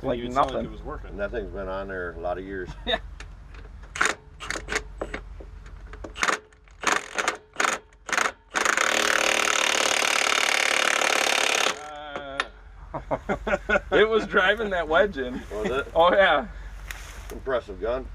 Like It nothing. like it was working. And that thing's been on there a lot of years. Yeah. It was driving that wedge in. Was it? Oh yeah. Impressive gun.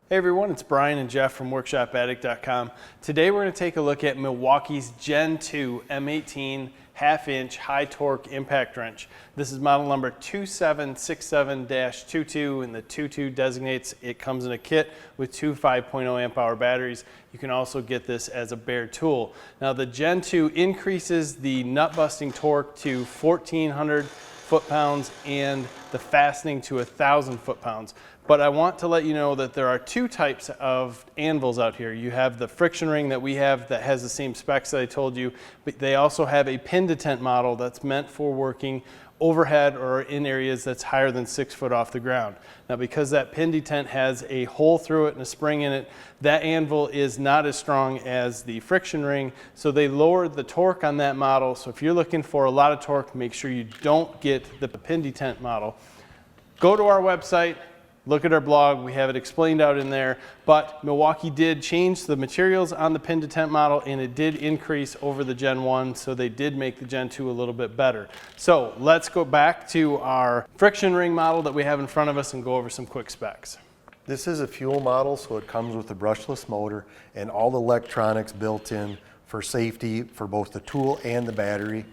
Hey everyone, it's Brian and Jeff from WorkshopAddict.com. Today we're going to take a look at Milwaukee's Gen 2 M18 half-inch high-torque impact wrench. This is model number 2767-22, and the 22 designates it comes in a kit with two 5.0 amp hour batteries. You can also get this as a bare tool. Now the Gen 2 increases the nut-busting torque to 1,400 foot-pounds and the fastening to 1,000 foot-pounds. But I want to let you know that there are two types of anvils out here. You have the friction ring that we have that has the same specs that I told you, but they also have a pin detent model that's meant for working overhead or in areas that's higher than 6 foot off the ground. Now because that pin detent has a hole through it and a spring in it, that anvil is not as strong as the friction ring, so they lowered the torque on that model. So if you're looking for a lot of torque, make sure you don't get the pin detent model. Go to our website, look at our blog, we have it explained out in there, but Milwaukee did change the materials on the pin detent model and it did increase over the Gen 1, so they did make the Gen 2 a little bit better. So let's go back to our friction ring model that we have in front of us and go over some quick specs. This is a fuel model, so it comes with a brushless motor and all the electronics built in for safety for both the tool and the battery.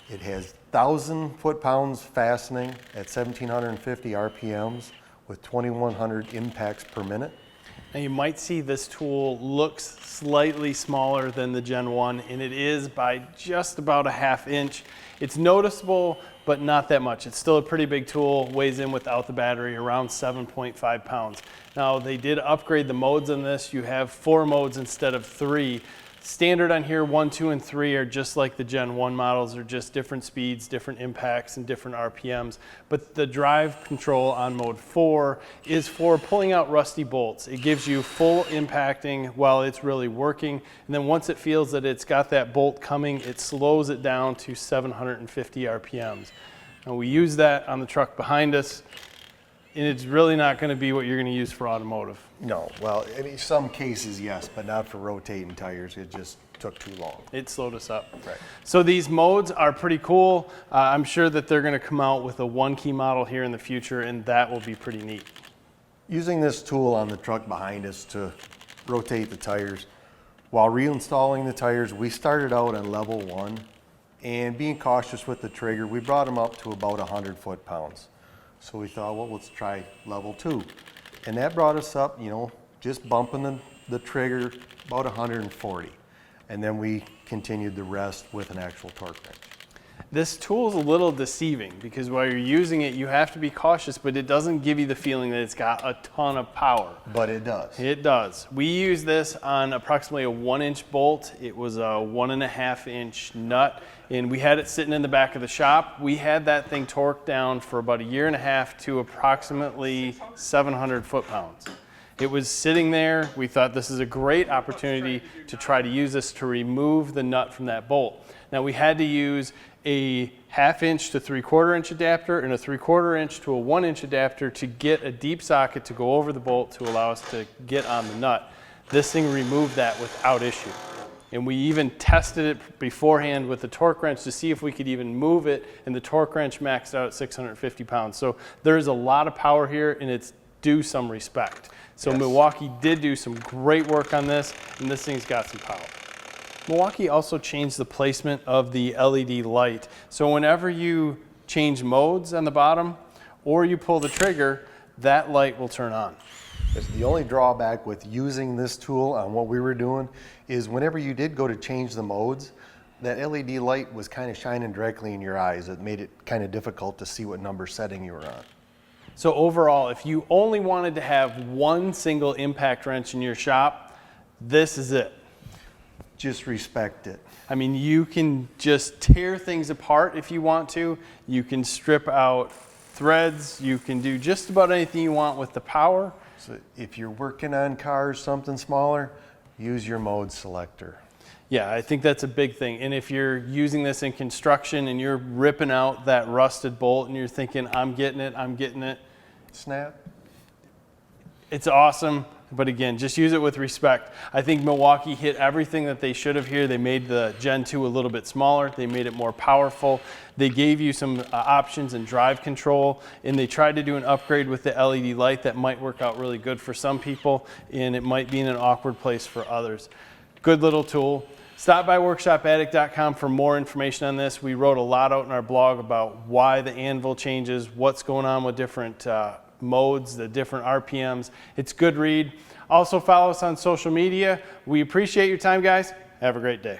It has 1,000 foot-pounds fastening at 1,750 RPMs. with 2,100 impacts per minute. Now you might see this tool looks slightly smaller than the Gen 1, and it is by just about a ½ inch. It's noticeable, but not that much. It's still a pretty big tool, weighs in without the battery around 7.5 pounds. Now they did upgrade the modes on this. You have 4 modes instead of 3. Standard on here, 1, 2, and 3 are just like the Gen 1 models. They're just different speeds, different impacts, and different RPMs. But the drive control on mode 4 is for pulling out rusty bolts. It gives you full impacting while it's really working. And then once it feels that it's got that bolt coming, it slows it down to 750 RPMs. Now we use that on the truck behind us, and it's really not going to be what you're going to use for automotive. No, well, in some cases, yes, but not for rotating tires. It just took too long. It slowed us up. Right. So these modes are pretty cool. I'm sure that they're going to come out with a 1-key model here in the future, and that will be pretty neat. Using this tool on the truck behind us to rotate the tires, while reinstalling the tires, we started out on level 1, and being cautious with the trigger, we brought them up to about 100 foot-pounds. So we thought, well, let's try level 2. And that brought us up, you know, just bumping the trigger about 140. And then we continued the rest with an actual torque wrench. This tool is a little deceiving because while you're using it, you have to be cautious, but it doesn't give you the feeling that it's got a ton of power. But it does. It does. We use this on approximately a 1-inch bolt. It was a 1.5-inch nut, and we had it sitting in the back of the shop. We had that thing torqued down for about 1.5 years to approximately 700 foot-pounds. It was sitting there. We thought this is a great opportunity to try to use this to remove the nut from that bolt. Now we had to use a 1/2 inch to 3/4 inch adapter and a 3/4 inch to a 1-inch adapter to get a deep socket to go over the bolt to allow us to get on the nut. This thing removed that without issue. And we even tested it beforehand with the torque wrench to see if we could even move it, and the torque wrench maxed out at 650 pounds. So there is a lot of power here, and it's due some respect. So yes. Milwaukee did do some great work on this, and this thing's got some power. Milwaukee also changed the placement of the LED light. So whenever you change modes on the bottom or you pull the trigger, that light will turn on. The only drawback with using this tool on what we were doing is whenever you did go to change the modes, that LED light was kind of shining directly in your eyes. It made it kind of difficult to see what number setting you were on. So overall, if you only wanted to have one single impact wrench in your shop, this is it. Just respect it. I mean, you can just tear things apart if you want to. You can strip out threads. You can do just about anything you want with the power. So if you're working on cars, something smaller, use your mode selector. Yeah, I think that's a big thing. And if you're using this in construction and you're ripping out that rusted bolt and you're thinking, I'm getting it. Snap. It's awesome. But again, just use it with respect. I think Milwaukee hit everything that they should have here. They made the Gen 2 a little bit smaller. They made it more powerful. They gave you some options in drive control, and they tried to do an upgrade with the LED light that might work out really good for some people, and it might be in an awkward place for others. Good little tool. Stop by WorkshopAddict.com for more information on this. We wrote a lot out in our blog about why the anvil changes, what's going on with different modes, the different RPMs. It's good read. Also follow us on social media. We appreciate your time, guys. Have a great day.